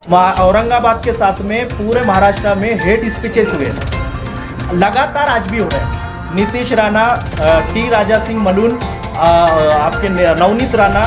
औरंगाबाद के साथ में पूरे महाराष्ट्र में हेट स्पीचेस हुए लगातार आज भी हो रहे हैं। नीतीश राणा, टी राजा सिंह मलून, आपके नवनीत राणा,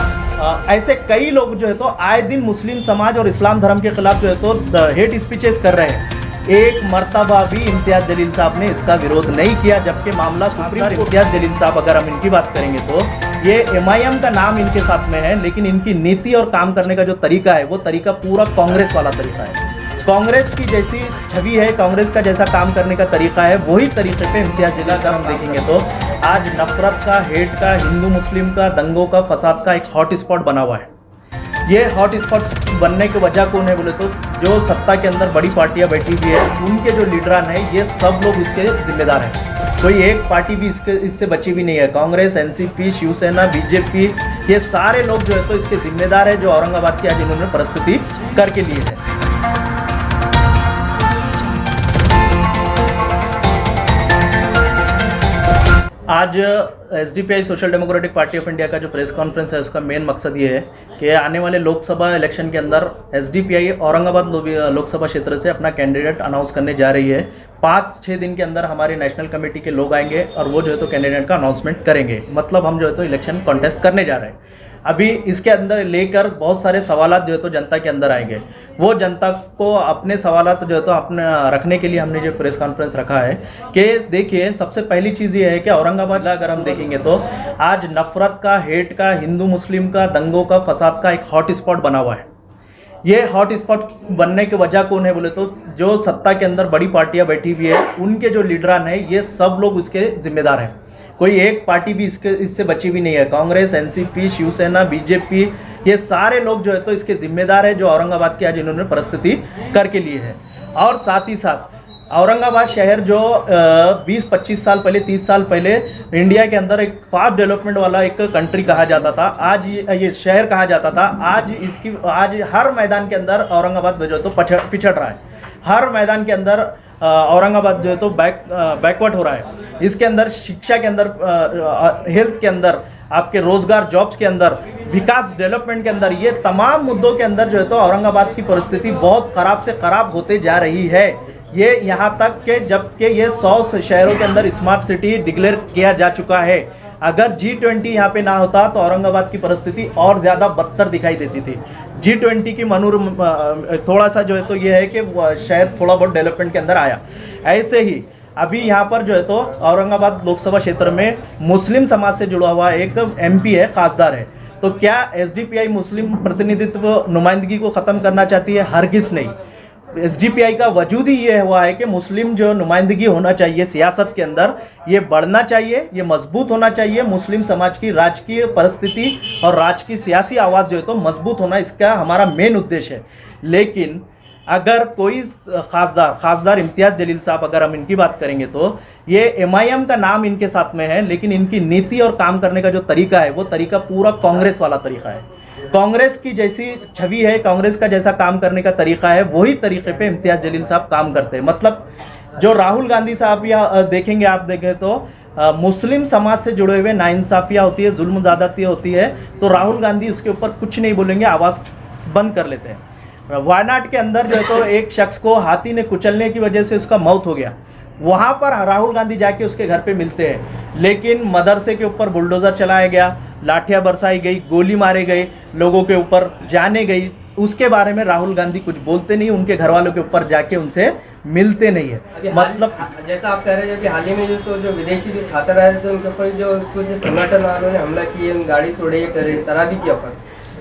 ऐसे कई लोग जो है तो आए दिन मुस्लिम समाज और इस्लाम धर्म के खिलाफ जो है तो हेट स्पीचेस कर रहे हैं। एक मर्तबा भी इम्तियाज जलील साहब ने इसका विरोध नहीं किया, जबकि मामला सुप्रीम कोर्ट। इम्तियाज जलील साहब, अगर हम इनकी बात करेंगे तो ये एमआईएम का नाम इनके साथ में है, लेकिन इनकी नीति और काम करने का जो तरीका है वो तरीका पूरा कांग्रेस वाला तरीका है। कांग्रेस की जैसी छवि है, कांग्रेस का जैसा काम करने का तरीका है, वही तरीके पे इम्तियाज जलील का हम देखेंगे तो आज नफरत का, हेट का, हिंदू मुस्लिम का, दंगों का, फसाद का एक हॉट स्पॉट बना हुआ है। ये हॉट स्पॉट बनने की वजह कौन है बोले तो जो सत्ता के अंदर बड़ी पार्टियां बैठी हुई है, उनके जो लीडरान है, ये सब लोग इसके जिम्मेदार हैं। कोई एक पार्टी भी इससे बची भी नहीं है। कांग्रेस, एनसीपी, शिवसेना, बीजेपी, ये सारे लोग जो है तो इसके जिम्मेदार है, जो औरंगाबाद की आज इन्होंने परिस्थिति करके लिए है। आज SDPI social democratic party of India का जो प्रेस कॉन्फ्रेंस है, उसका मेन मकसद ये है कि आने वाले लोकसभा इलेक्शन के अंदर एसडीपीआई औरंगाबाद लोकसभा क्षेत्र से अपना कैंडिडेट अनाउंस करने जा रही है। 5-6 दिन के अंदर हमारी नेशनल कमेटी के लोग आएंगे और वो जो है तो कैंडिडेट का अनाउंसमेंट करेंगे। मतलब हम जो है तो इलेक्शन कॉन्टेस्ट करने जा रहे हैं। अभी इसके अंदर लेकर बहुत सारे सवालात जो है तो जनता के अंदर आएंगे। वो जनता को अपने सवालात जो है तो अपने रखने के लिए हमने जो प्रेस कॉन्फ्रेंस रखा है कि देखिए, सबसे पहली चीज़ ये है कि औरंगाबाद अगर हम देखेंगे तो आज नफरत का, हेट का, हिंदू मुस्लिम का, दंगों का, फसाद का एक हॉट स्पॉट बना हुआ है। ये हॉट स्पॉट बनने की वजह कौन है बोले तो जो सत्ता के अंदर बड़ी पार्टियां बैठी हुई है, उनके जो लीडरान है, ये सब लोग उसके जिम्मेदार हैं। कोई एक पार्टी भी इससे बची भी नहीं है। कांग्रेस, एनसीपी, शिवसेना, बीजेपी, ये सारे लोग जो है तो इसके जिम्मेदार है, जो औरंगाबाद की आज इन्होंने परिस्थिति करके लिए है। और साथ ही साथ औरंगाबाद शहर जो 20-25 साल पहले, 30 साल पहले इंडिया के अंदर एक फास्ट डेवलपमेंट वाला एक कंट्री कहा जाता था, आज ये शहर कहा जाता था, आज हर मैदान के अंदर औरंगाबाद जो है तो पिछड़ रहा है। हर मैदान के अंदर औरंगाबाद जो है तो बैकवर्ड हो रहा है। इसके अंदर शिक्षा के अंदर, हेल्थ के अंदर, आपके रोजगार, जॉब्स के अंदर, विकास, डेवलपमेंट के अंदर, ये तमाम मुद्दों के अंदर जो है तो औरंगाबाद की परिस्थिति बहुत खराब से खराब होते जा रही है। ये यहाँ तक कि जबकि ये 100 शहरों के अंदर स्मार्ट सिटी डिक्लेयर किया जा चुका है। अगर G20 यहाँ पे ना होता तो औरंगाबाद की परिस्थिति और ज़्यादा बदतर दिखाई देती थी। G20 की मनूर थोड़ा सा जो है तो ये है कि शायद थोड़ा बहुत डेवलपमेंट के अंदर आया। ऐसे ही अभी यहाँ पर जो है तो औरंगाबाद लोकसभा क्षेत्र में मुस्लिम समाज से जुड़ा हुआ एक MP है, खासदार है। तो क्या एसडीपीआई मुस्लिम प्रतिनिधित्व, नुमाइंदगी को ख़त्म करना चाहती है? हरगिज़ नहीं। एसडीपीआई का वजूद ही ये हुआ है कि मुस्लिम जो नुमाइंदगी होना चाहिए सियासत के अंदर, ये बढ़ना चाहिए, ये मजबूत होना चाहिए। मुस्लिम समाज की राजकीय परिस्थिति और राजकीय सियासी आवाज़ जो है तो मजबूत होना, इसका हमारा मेन उद्देश्य है। लेकिन अगर कोई खासदार इम्तियाज जलील साहब, अगर हम इनकी बात करेंगे तो ये एमआईएम का नाम इनके साथ में है, लेकिन इनकी नीति और काम करने का जो तरीका है वो तरीका पूरा कांग्रेस वाला तरीका है। कांग्रेस की जैसी छवि है, कांग्रेस का जैसा काम करने का तरीका है, वही तरीके पे इम्तियाज जलील साहब काम करते हैं। मतलब जो राहुल गांधी साहब या देखेंगे, आप देखें तो मुस्लिम समाज से जुड़े हुए नाइंसाफियाँ होती है, जुल्म ज़्यादतियाँ होती है, तो राहुल गांधी उसके ऊपर कुछ नहीं बोलेंगे, आवाज़ बंद कर लेते हैं। वायनाड के अंदर जो है तो एक शख्स को हाथी ने कुचलने की वजह से उसका मौत हो गया, वहाँ पर राहुल गांधी जाके उसके घर पे मिलते हैं, लेकिन मदरसे के ऊपर बुलडोज़र चलाया गया, लाठियाँ बरसाई गई, गोली मारे गए, लोगों के ऊपर जाने गई, उसके बारे में राहुल गांधी कुछ बोलते नहीं, उनके घर वालों के ऊपर जाके उनसे मिलते नहीं है। मतलब जैसा आप कह रहे हैं कि हाल ही में जो विदेशी जो छात्र आए थे उनके ऊपर जो कुछ संगठन वालों ने हमला किए, गाड़ी तोड़े, तरह भी किया,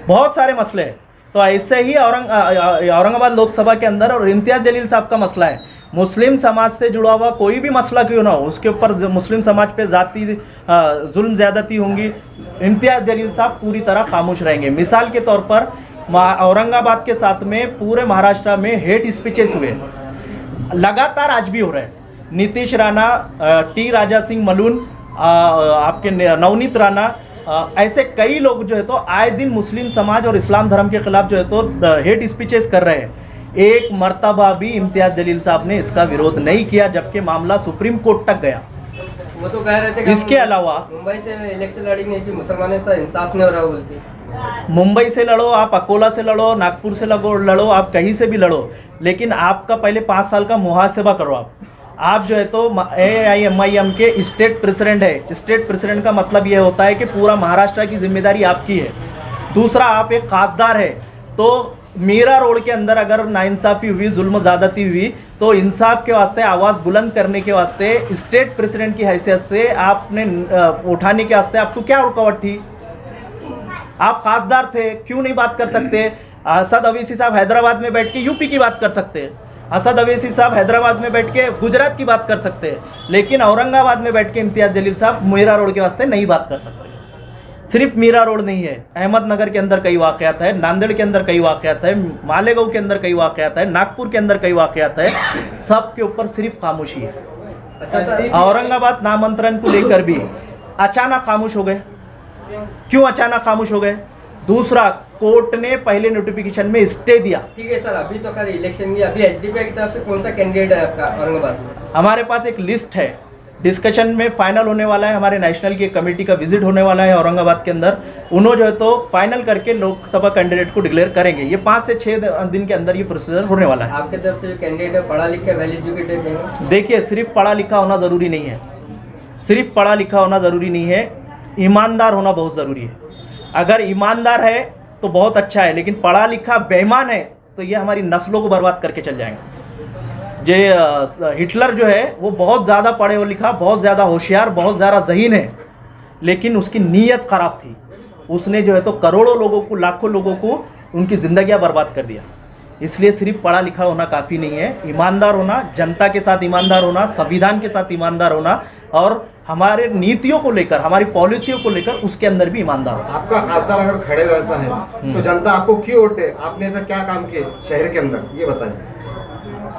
बहुत सारे मसले हैं। तो ऐसे ही औरंगाबाद लोकसभा के अंदर और इम्तियाज जलील साहब का मसला है। मुस्लिम समाज से जुड़ा हुआ कोई भी मसला क्यों ना हो, उसके ऊपर मुस्लिम समाज पे जाती जुल्म ज़्यादती होंगी, इम्तियाज जलील साहब पूरी तरह खामोश रहेंगे। मिसाल के तौर पर औरंगाबाद के साथ में पूरे महाराष्ट्र में हेट स्पीचेस हुए लगातार आज भी हो रहे हैं। नीतीश राणा, टी राजा सिंह मलून, आपके नवनीत राणा, ऐसे कई लोग जो है तो आए दिन मुस्लिम समाज और इस्लाम धर्म के खिलाफ जो है तो हेट स्पीचेस कर रहे हैं। एक मर्तबा भी इम्तियाज जलील साहब ने इसका विरोध नहीं किया, जबकि मामला सुप्रीम कोर्ट तक गया। वो तो कह रहे थे कि इसके अलावा मुंबई से इलेक्शन लड़ेंगे कि मुसलमानों से इंसाफ नहीं हो रहा बोलते। मुंबई से लड़ो, आप अकोला से लड़ो, नागपुर से लड़ो, आप कहीं से भी लड़ो, लेकिन आपका पहले 5 साल का मुहासेबा करो। आप जो है तो AIMIM के स्टेट प्रेसिडेंट है। स्टेट प्रेसिडेंट का मतलब ये होता है कि पूरा महाराष्ट्र की जिम्मेदारी आपकी है। दूसरा, आप एक खासदार है, तो मीरा रोड के अंदर अगर नाइंसाफ़ी हुई, जुल्म ज़्यादती हुई, तो इंसाफ के वास्ते आवाज़ बुलंद करने के वास्ते स्टेट प्रेसिडेंट की हैसियत से आपने उठाने के वास्ते आपको क्या रुकावट थी? आप खासदार थे, क्यों नहीं बात कर सकते? असद अवैसी साहब हैदराबाद में बैठ के यूपी की बात कर सकते हैं, असद अवैसी साहब हैदराबाद में बैठ के गुजरात की बात कर सकते हैं, लेकिन औरंगाबाद में बैठ के इम्तियाज़ जलील साहब मीरा रोड के वास्ते नहीं बात कर सकते। सिर्फ मीरा रोड नहीं है, अहमदनगर के अंदर कई वाक़यात है, नांदेड़ के अंदर कई वाक़यात है, मालेगांव के अंदर कई वाक़यात है, नागपुर के अंदर कई वाक़यात है, सब के ऊपर सिर्फ खामोशी है। औरंगाबाद नामांतरण को लेकर भी अचानक खामोश हो गए। क्यों अचानक खामोश हो गए? दूसरा, कोर्ट ने पहले नोटिफिकेशन में स्टे दिया। ठीक है सर, अभी तो खैर इलेक्शन भी, अभी SDPI की तरफ से कौन सा कैंडिडेट है आपका औरंगाबाद में? हमारे पास एक लिस्ट है, डिस्कशन में फाइनल होने वाला है। हमारे नेशनल की कमेटी का विजिट होने वाला है औरंगाबाद के अंदर। उन्होंने जो है तो फाइनल करके लोकसभा कैंडिडेट को डिक्लेयर करेंगे। ये 5 से 6 दिन के अंदर ये प्रोसीजर होने वाला है। आपके तरफ से जो कैंडिडेट है पढ़ा लिखा वेल एजुकेटेड है? देखिए, सिर्फ पढ़ा लिखा होना ज़रूरी नहीं है, सिर्फ पढ़ा लिखा होना ज़रूरी नहीं है, ईमानदार होना बहुत ज़रूरी है। अगर ईमानदार है तो बहुत अच्छा है, लेकिन पढ़ा लिखा बेईमान है तो ये हमारी नस्लों को बर्बाद करके चल जाएंगे। हिटलर जो है वो बहुत ज़्यादा पढ़े लिखा, बहुत ज़्यादा होशियार, बहुत ज़्यादा ज़हीन है, लेकिन उसकी नीयत ख़राब थी। उसने जो है तो करोड़ों लोगों को, लाखों लोगों को उनकी ज़िंदगियाँ बर्बाद कर दिया। इसलिए सिर्फ पढ़ा लिखा होना काफ़ी नहीं है, ईमानदार होना, जनता के साथ ईमानदार होना, संविधान के साथ ईमानदार होना, और हमारे नीतियों को लेकर, हमारी पॉलिसियों को लेकर उसके अंदर भी ईमानदार होना। आपका खासदार अगर खड़े रहता है तो जनता आपको क्यों वोट दे? आपने ऐसा क्या काम किए शहर के अंदर, ये बताइए।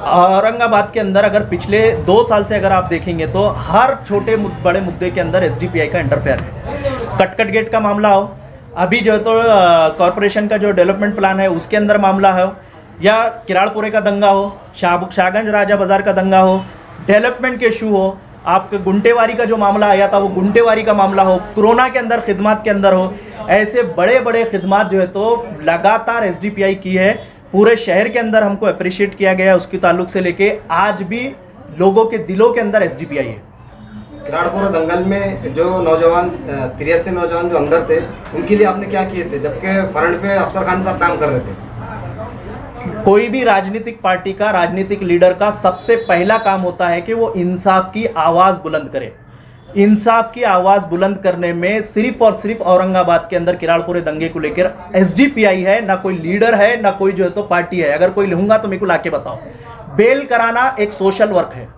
औरंगाबाद के अंदर अगर पिछले 2 साल से अगर आप देखेंगे तो हर छोटे बड़े मुद्दे के अंदर SDPI का इंटरफेयर है। कटकट गेट का मामला हो, अभी जो है तो कॉरपोरेशन का जो डेवलपमेंट प्लान है उसके अंदर मामला हो, या किराड़पुरे का दंगा हो, शाहगंज राजा बाजार का दंगा हो, डेवलपमेंट के इशू हो, आपके गुंटेवारी का जो मामला आया था वो गुंटेवारी का मामला हो, कोरोना के अंदर खिदमत के अंदर हो, ऐसे बड़े बड़े खिदमत जो है तो लगातार SDPI की है। पूरे शहर के अंदर हमको अप्रिशिएट किया गया है। उसके ताल्लुक से लेके आज भी लोगों के दिलों के अंदर SDPI है। किराड़पुरा दंगल में जो नौजवान 83 नौजवान जो अंदर थे, उनके लिए आपने क्या किए थे, जबकि फ्रंट पे अफसर खान साहब काम कर रहे थे? कोई भी राजनीतिक पार्टी का, राजनीतिक लीडर का सबसे पहला काम होता है कि वो इंसाफ की आवाज़ बुलंद करे। इंसाफ की आवाज़ बुलंद करने में सिर्फ और सिर्फ औरंगाबाद के अंदर किराड़पुरे दंगे को लेकर SDPI है, ना कोई लीडर है, ना कोई जो है तो पार्टी है। अगर कोई लूँगा तो मेरे को लाके बताओ। बेल कराना एक सोशल वर्क है।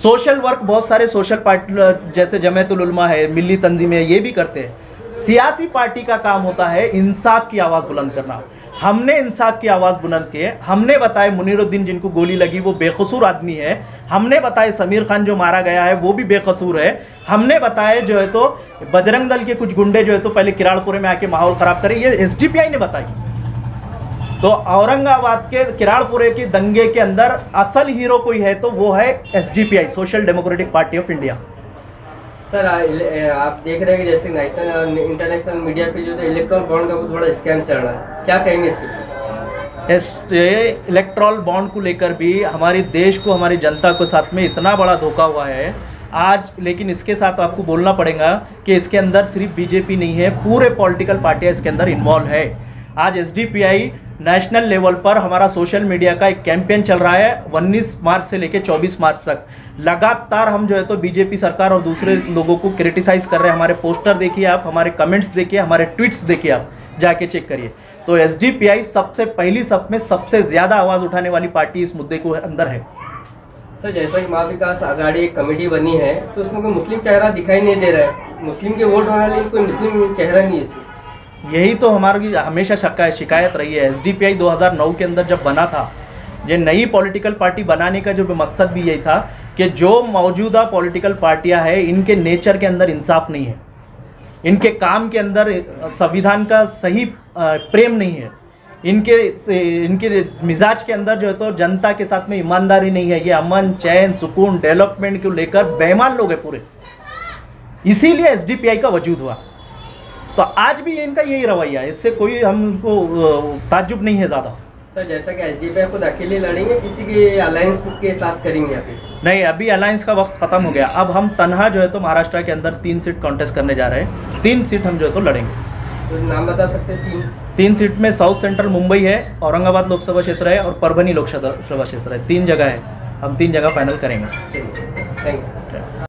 सोशल वर्क बहुत सारे सोशल पार्टी जैसे जमायतुल उलमा है, मिली तंजीमें है, ये भी करते हैं। सियासी पार्टी का काम होता है इंसाफ की आवाज़ बुलंद करना। हमने इंसाफ की आवाज़ बुलंद की है। हमने बताया मुनीरुद्दीन जिनको गोली लगी वो बेकसूर आदमी है। हमने बताया समीर खान जो मारा गया है वो भी बेकसूर है। हमने बताया जो है तो बजरंग दल के कुछ गुंडे जो है तो पहले किराड़पुरे में आके माहौल ख़राब करे, ये SDPI ने बताई। तो औरंगाबाद के किराड़पुरे के दंगे के अंदर असल हीरो कोई है तो वो है SDPI, social democratic party of India. Sir आप देख रहे हैं कि जैसे नेशनल और इंटरनेशनल मीडिया पे जो इलेक्ट्रॉल बॉन्ड का बहुत बड़ा स्कैम चल रहा है, क्या कहेंगे इसके? इलेक्ट्रॉल बॉन्ड को लेकर भी हमारे देश को, हमारी जनता को साथ में इतना बड़ा धोखा हुआ है आज। लेकिन इसके साथ आपको बोलना पड़ेगा कि इसके अंदर सिर्फ BJP नहीं है, पूरे पॉलिटिकल पार्टियाँ इसके अंदर इन्वॉल्व है। आज SDPI नेशनल लेवल पर हमारा सोशल मीडिया का एक कैंपेन चल रहा है 19 मार्च से लेकर 24 मार्च तक। लगातार हम जो है तो BJP सरकार और दूसरे लोगों को क्रिटिसाइज़ कर रहे हैं। हमारे पोस्टर देखिए आप, हमारे कमेंट्स देखिए, हमारे ट्वीट्स देखिए, आप जाके चेक करिए। तो SDPI सबसे पहली सब में सबसे ज़्यादा आवाज़ उठाने वाली पार्टी इस मुद्दे को अंदर है। सर जैसा कि महा विकास आघाड़ी एक कमेटी बनी है तो उसमें कोई मुस्लिम चेहरा दिखाई नहीं दे रहा है। मुस्लिम के वोट होने वाले कोई मुस्लिम चेहरा नहीं है। यही तो हमारी हमेशा शिकायत रही है। SDPI 2009 के अंदर जब बना था, ये नई पॉलिटिकल पार्टी बनाने का जो मकसद भी यही था कि जो मौजूदा पॉलिटिकल पार्टियां हैं इनके नेचर के अंदर इंसाफ नहीं है, इनके काम के अंदर संविधान का सही प्रेम नहीं है, इनके मिजाज के अंदर जो है तो जनता के साथ में ईमानदारी नहीं है। ये अमन, चैन, सुकून, डेवलपमेंट को लेकर बेईमान लोग हैं पूरे। इसीलिए SDPI का वजूद हुआ। तो आज भी इनका यही रवैया है, इससे कोई हमको ताज्जुब नहीं है ज़्यादा। सर जैसा कि एसडीपीआई खुद अकेले लड़ेंगे, किसी के अलायंस के साथ करेंगे या फिर? नहीं, अभी अलायंस का वक्त ख़त्म हो गया। अब हम तनहा जो है तो महाराष्ट्र के अंदर 3 सीट कॉन्टेस्ट करने जा रहे हैं। 3 सीट हम जो है तो लड़ेंगे। तो नाम बता सकते हैं? 3 सीट में साउथ सेंट्रल मुंबई है, औरंगाबाद लोकसभा क्षेत्र है और परभनी लोकसभा क्षेत्र है। 3 जगह है, हम 3 जगह फाइनल करेंगे। चलिए, थैंक यू।